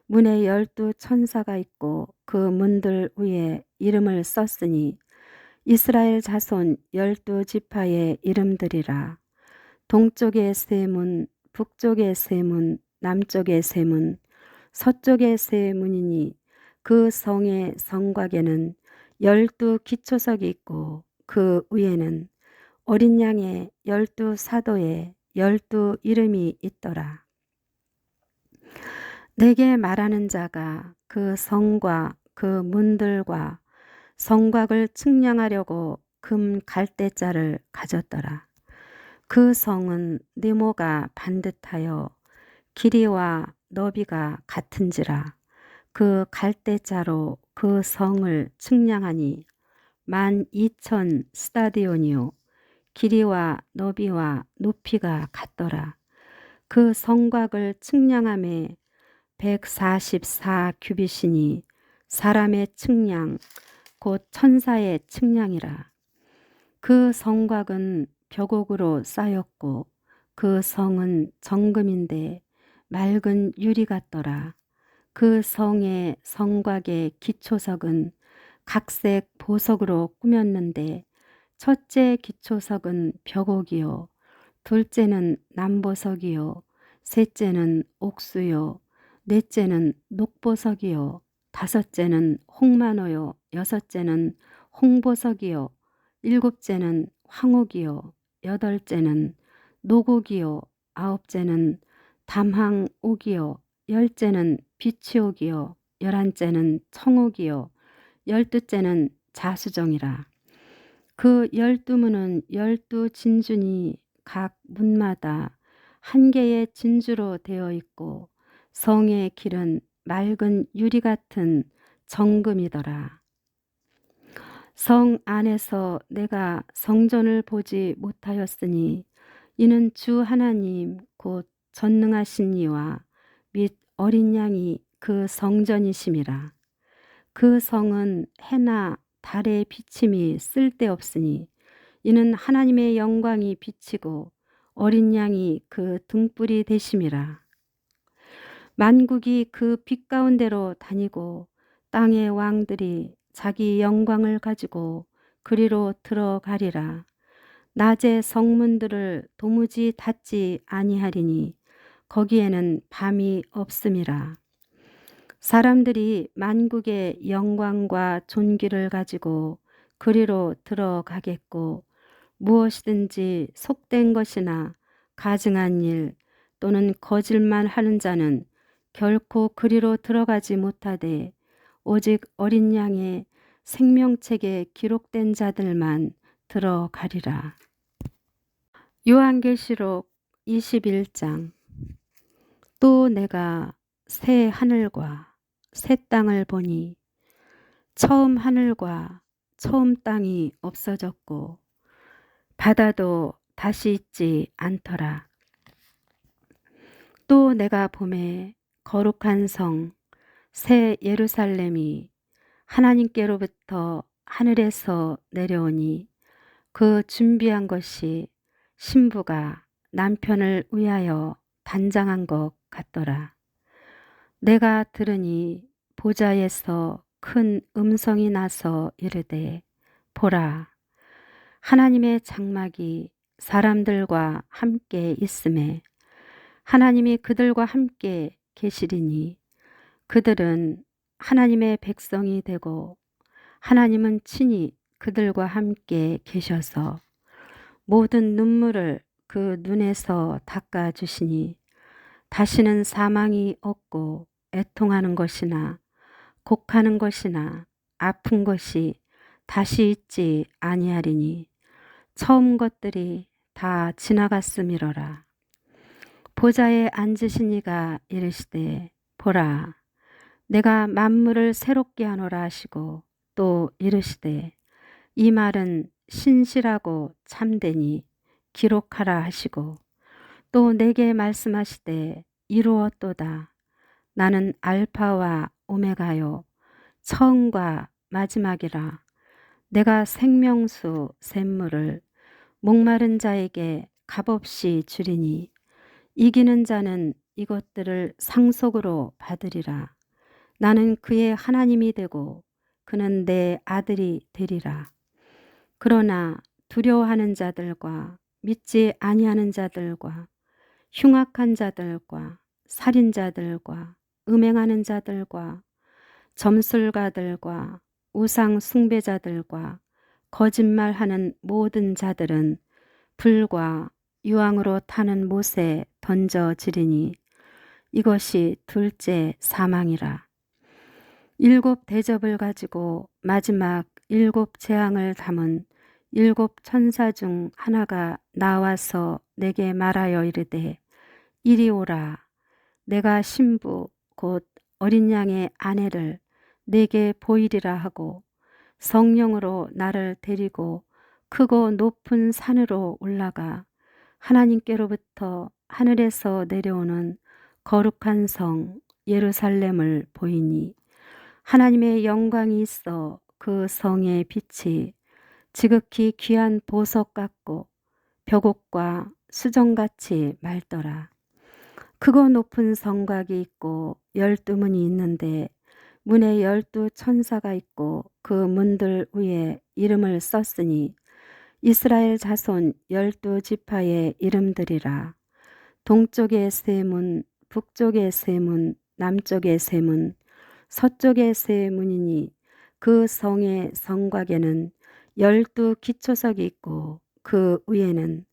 S1: 문에 12천사가 있고 그 문들 위에 이름을 썼으니 이스라엘 자손 12지파의 이름들이라. 동쪽의 세 문, 북쪽의 세 문, 남쪽의 세 문, 서쪽의 세 문이니 그 성의 성곽에는 12기초석이 있고 그 위에는 어린 양의 12사도의 12이름이 있더라. 내게 말하는 자가 그 성과 그 문들과 성곽을 측량하려고 금 갈대자를 가졌더라. 그 성은 네모가 반듯하여 길이와 너비가 같은지라. 그 갈대자로 그 성을 측량하니 12,000 스타디온이요 길이와 너비와 높이가 같더라. 그 성곽을 측량함에 144 규빗이니 사람의 측량 곧 천사의 측량이라. 그 성곽은 벽옥으로 쌓였고 그 성은 정금인데 맑은 유리 같더라. 그 성의 성곽의 기초석은 각색 보석으로 꾸몄는데 첫째 기초석은 벽옥이요 둘째는 남보석이요 셋째는 옥수요 넷째는 녹보석이요 다섯째는 홍만호요 여섯째는 홍보석이요 일곱째는 황옥이요 여덟째는 노곡이요 아홉째는 담항옥이요 열째는 비치옥이요 열한째는 청옥이요 열두째는 자수정이라. 그 12문은 12진주니 각 문마다 한 개의 진주로 되어 있고 성의 길은 맑은 유리 같은 정금이더라. 성 안에서 내가 성전을 보지 못하였으니 이는 주 하나님 곧 전능하신 이와 및 어린 양이 그 성전이심이라. 그 성은 해나 달의 비침이 쓸데없으니 이는 하나님의 영광이 비치고 어린 양이 그 등불이 되심이라. 만국이 그 빛 가운데로 다니고 땅의 왕들이 자기 영광을 가지고 그리로 들어가리라. 낮의 성문들을 도무지 닫지 아니하리니 거기에는 밤이 없음이라. 사람들이 만국의 영광과 존귀를 가지고 그리로 들어가겠고 무엇이든지 속된 것이나 가증한 일, 또는 거짓말 하는 자는 결코 그리로 들어가지 못하되 오직 어린 양의 생명책에 기록된 자들만 들어가리라. 요한계시록 21장. 또 내가 새 하늘과 새 땅을 보니 처음 하늘과 처음 땅이 없어졌고 바다도 다시 있지 않더라. 또 내가 보매 거룩한 성 새 예루살렘이 하나님께로부터 하늘에서 내려오니 그 준비한 것이 신부가 남편을 위하여 단장한 것 같더라. 내가 들으니 보좌에서 큰 음성이 나서 이르되 보라, 하나님의 장막이 사람들과 함께 있음에 하나님이 그들과 함께 계시리니 그들은 하나님의 백성이 되고 하나님은 친히 그들과 함께 계셔서 모든 눈물을 그 눈에서 닦아주시니 다시는 사망이 없고 애통하는 것이나 곡하는 것이나 아픈 것이 다시 있지 아니하리니 처음 것들이 다 지나갔음이로라. 보좌에 앉으신 이가 이르시되 보라, 내가 만물을 새롭게 하노라 하시고 또 이르시되 이 말은 신실하고 참되니 기록하라 하시고 또 내게 말씀하시되 이루었도다. 나는 알파와 오메가요 처음과 마지막이라. 내가 생명수 샘물을 목마른 자에게 값없이 주리니 이기는 자는 이것들을 상속으로 받으리라. 나는 그의 하나님이 되고 그는 내 아들이 되리라. 그러나 두려워하는 자들과 믿지 아니하는 자들과 흉악한 자들과 살인자들과 음행하는 자들과 점술가들과 우상 숭배자들과 거짓말하는 모든 자들은 불과 유황으로 타는 못에 던져지리니 이것이 둘째 사망이라. 일곱 대접을 가지고 마지막 일곱 재앙을 담은 일곱 천사 중 하나가 나와서 내게 말하여 이르되 이리 오라. 내가 신부 곧 어린 양의 아내를 내게 보이리라 하고 성령으로 나를 데리고 크고 높은 산으로 올라가 하나님께로부터 하늘에서 내려오는 거룩한 성 예루살렘을 보이니 하나님의 영광이 있어 그 성의 빛이 지극히 귀한 보석 같고 벽옥과 수정같이 맑더라. 크고 높은 성곽이 있고 12문이 있는데 문에 12천사가 있고 그 문들 위에 이름을 썼으니 이스라엘 자손 12지파의 이름들이라. 동쪽의 세 문, 북쪽의 세 문, 남쪽의 세 문, 서쪽의 세 문이니 그 성의 성곽에는 12기초석이 있고 그 위에는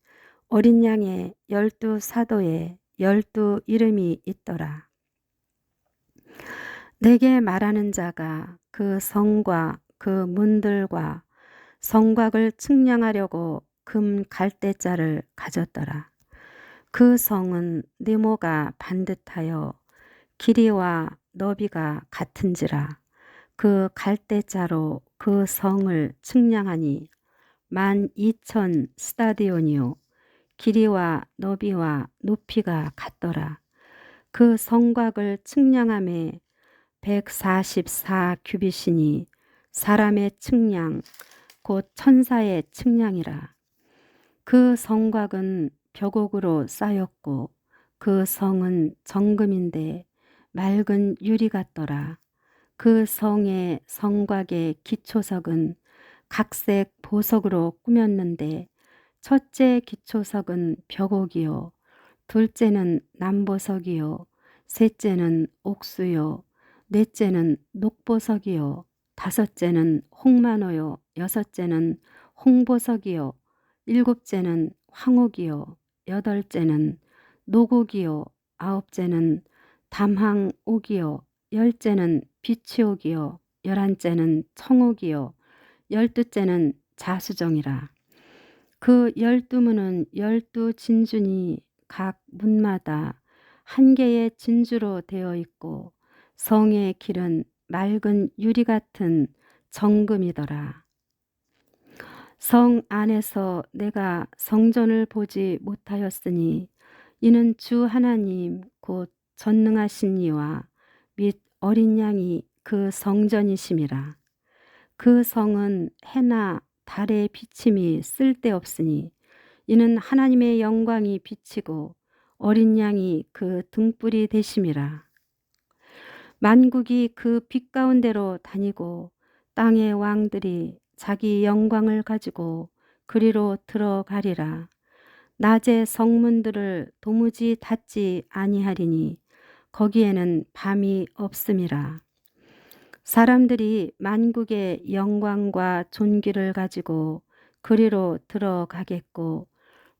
S1: 어린 양의 12사도의 12 이름이 있더라. 내게 말하는 자가 그 성과 그 문들과 성곽을 측량하려고 금 갈대자를 가졌더라. 그 성은 네모가 반듯하여 길이와 너비가 같은지라. 그 갈대자로 그 성을 측량하니 12,000 스타디온이요 길이와 너비와 높이가 같더라. 그 성곽을 측량함에 144 규빗이니 사람의 측량 곧 천사의 측량이라. 그 성곽은 벽옥으로 쌓였고 그 성은 정금인데 맑은 유리 같더라. 그 성의 성곽의 기초석은 각색 보석으로 꾸몄는데 첫째 기초석은 벽옥이요 둘째는 남보석이요 셋째는 옥수요 넷째는 녹보석이요 다섯째는 홍만호요 여섯째는 홍보석이요 일곱째는 황옥이요 여덟째는 노곡이요 아홉째는 담항옥이요 열째는 비치옥이요 열한째는 청옥이요 열두째는 자수정이라. 그 12문은 12진주니 각 문마다 한 개의 진주로 되어 있고 성의 길은 맑은 유리 같은 정금이더라. 성 안에서 내가 성전을 보지 못하였으니 이는 주 하나님 곧 전능하신 이와 및 어린 양이 그 성전이심이라. 그 성은 해나 달의 비침이 쓸데없으니 이는 하나님의 영광이 비치고 어린 양이 그 등불이 되심이라. 만국이 그 빛 가운데로 다니고 땅의 왕들이 자기 영광을 가지고 그리로 들어가리라. 낮에 성문들을 도무지 닫지 아니하리니 거기에는 밤이 없음이라. 사람들이 만국의 영광과 존귀를 가지고 그리로 들어가겠고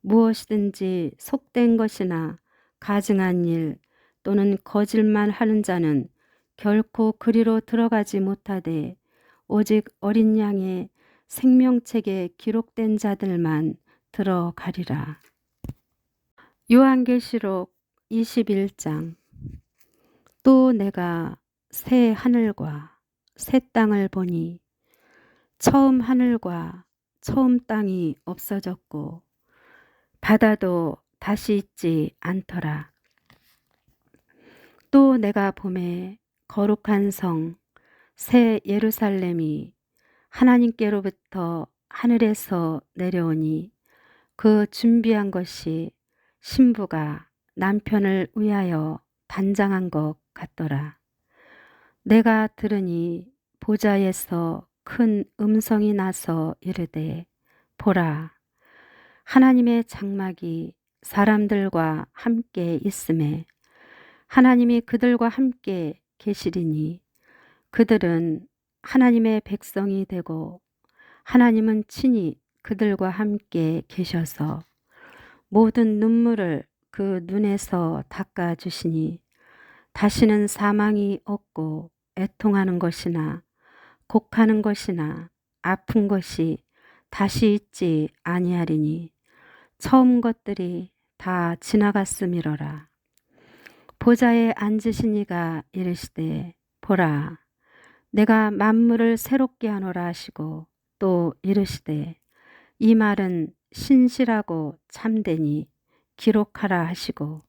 S1: 무엇이든지 속된 것이나 가증한 일 또는 거짓말 하는 자는 결코 그리로 들어가지 못하되 오직 어린 양의 생명책에 기록된 자들만 들어가리라. 요한계시록 21장. 또 내가 새 하늘과 새 땅을 보니 처음 하늘과 처음 땅이 없어졌고 바다도 다시 있지 않더라. 또 내가 보매 거룩한 성 새 예루살렘이 하나님께로부터 하늘에서 내려오니 그 준비한 것이 신부가 남편을 위하여 단장한 것 같더라. 내가 들으니 보좌에서 큰 음성이 나서 이르되 보라 하나님의 장막이 사람들과 함께 있음에 하나님이 그들과 함께 계시리니 그들은 하나님의 백성이 되고 하나님은 친히 그들과 함께 계셔서 모든 눈물을 그 눈에서 닦아주시니 다시는 사망이 없고 애통하는 것이나 곡하는 것이나 아픈 것이 다시 있지 아니하리니 처음 것들이 다 지나갔음이로라. 보좌에 앉으신 이가 이르시되 보라 내가 만물을 새롭게 하노라 하시고 또 이르시되 이 말은 신실하고 참되니 기록하라 하시고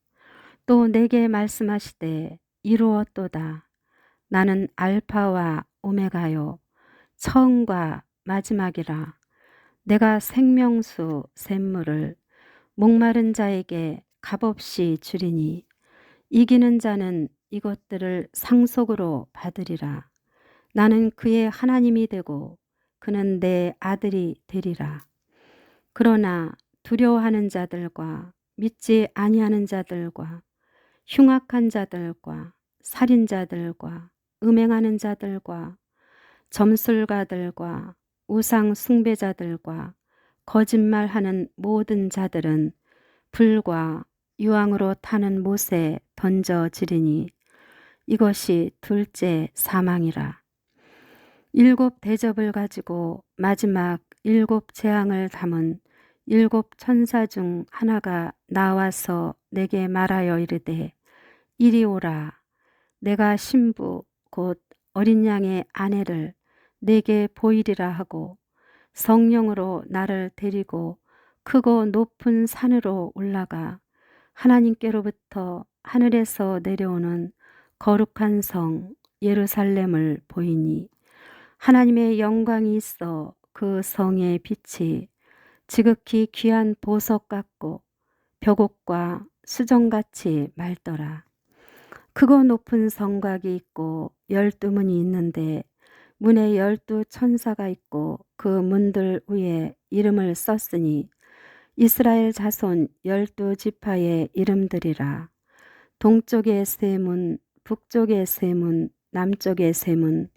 S1: 또 내게 말씀하시되 이루었도다. 나는 알파와 오메가요 처음과 마지막이라. 내가 생명수 샘물을 목마른 자에게 값없이 주리니 이기는 자는 이것들을 상속으로 받으리라. 나는 그의 하나님이 되고 그는 내 아들이 되리라. 그러나 두려워하는 자들과 믿지 아니하는 자들과 흉악한 자들과 살인자들과 음행하는 자들과 점술가들과 우상 숭배자들과 거짓말하는 모든 자들은 불과 유황으로 타는 못에 던져지리니 이것이 둘째 사망이라. 일곱 대접을 가지고 마지막 일곱 재앙을 담은 일곱 천사 중 하나가 나와서 내게 말하여 이르되 이리 오라. 내가 신부 곧 어린 양의 아내를 내게 보이리라 하고 성령으로 나를 데리고 크고 높은 산으로 올라가 하나님께로부터 하늘에서 내려오는 거룩한 성 예루살렘을 보이니 하나님의 영광이 있어 그 성의 빛이 지극히 귀한 보석 같고 벽옥과 수정같이 맑더라. 크고 높은 성곽이 있고 12문이 있는데 문에 12천사가 있고 그 문들 위에 이름을 썼으니 이스라엘 자손 12지파의 이름들이라. 동쪽의 세 문, 북쪽의 세 문, 남쪽의 세 문,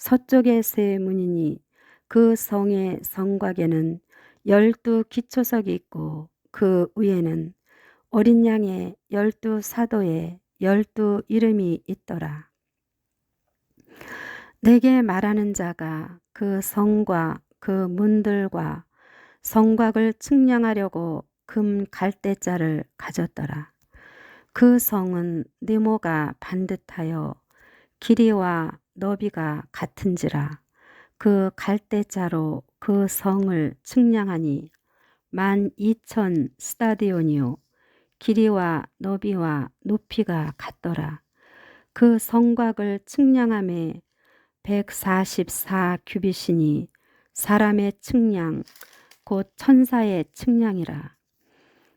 S1: 서쪽의 세 문이니 그 성의 성곽에는 12기초석이 있고 그 위에는 어린 양의 12사도에 12 이름이 있더라. 내게 말하는 자가 그 성과 그 문들과 성곽을 측량하려고 금 갈대자를 가졌더라. 그 성은 네모가 반듯하여 길이와 너비가 같은지라. 그 갈대자로 그 성을 측량하니 12,000 스타디온이요 길이와 너비와 높이가 같더라. 그 성곽을 측량함에 144 규빗이니 사람의 측량 곧 천사의 측량이라.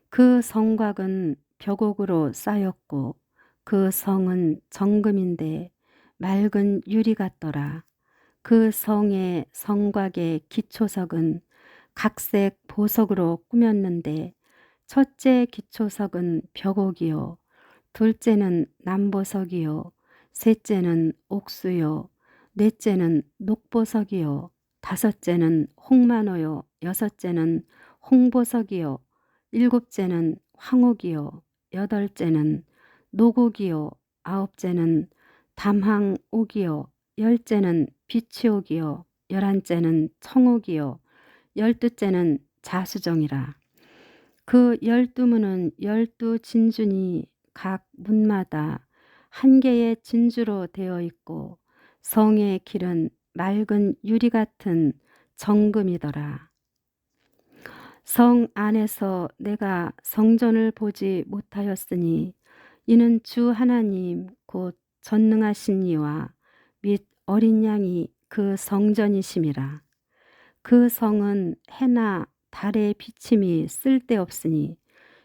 S1: 그 성곽은 벽옥으로 쌓였고 그 성은 정금인데 맑은 유리 같더라. 그 성의 성곽의 기초석은 각색 보석으로 꾸몄는데 첫째 기초석은 벽옥이요 둘째는 남보석이요 셋째는 옥수요 넷째는 녹보석이요 다섯째는 홍만호요 여섯째는 홍보석이요 일곱째는 황옥이요 여덟째는 노곡이요 아홉째는 담항옥이요 열째는 비치옥이요 열한째는 청옥이요 열두째는 자수정이라. 그 12문은 12진주니 각 문마다 한 개의 진주로 되어 있고 성의 길은 맑은 유리 같은 정금이더라. 성 안에서 내가 성전을 보지 못하였으니 이는 주 하나님 곧 전능하신 이와 및 어린 양이 그 성전이심이라. 그 성은 해나 달의 비침이 쓸데없으니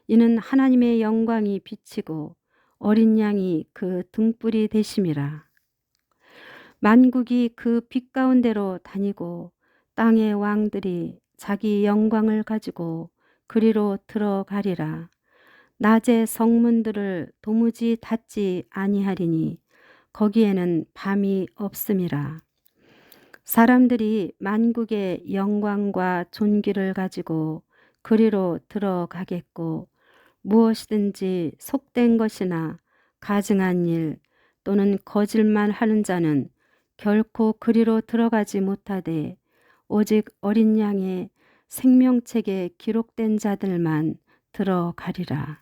S1: 이는 하나님의 영광이 비치고 어린 양이 그 등불이 되심이라. 만국이 그 빛 가운데로 다니고 땅의 왕들이 자기 영광을 가지고 그리로 들어가리라. 낮의 성문들을 도무지 닫지 아니하리니 거기에는 밤이 없음이라. 사람들이 만국의 영광과 존귀를 가지고 그리로 들어가겠고 무엇이든지 속된 것이나 가증한 일 또는 거짓말 하는 자는 결코 그리로 들어가지 못하되 오직 어린 양의 생명책에 기록된 자들만 들어가리라.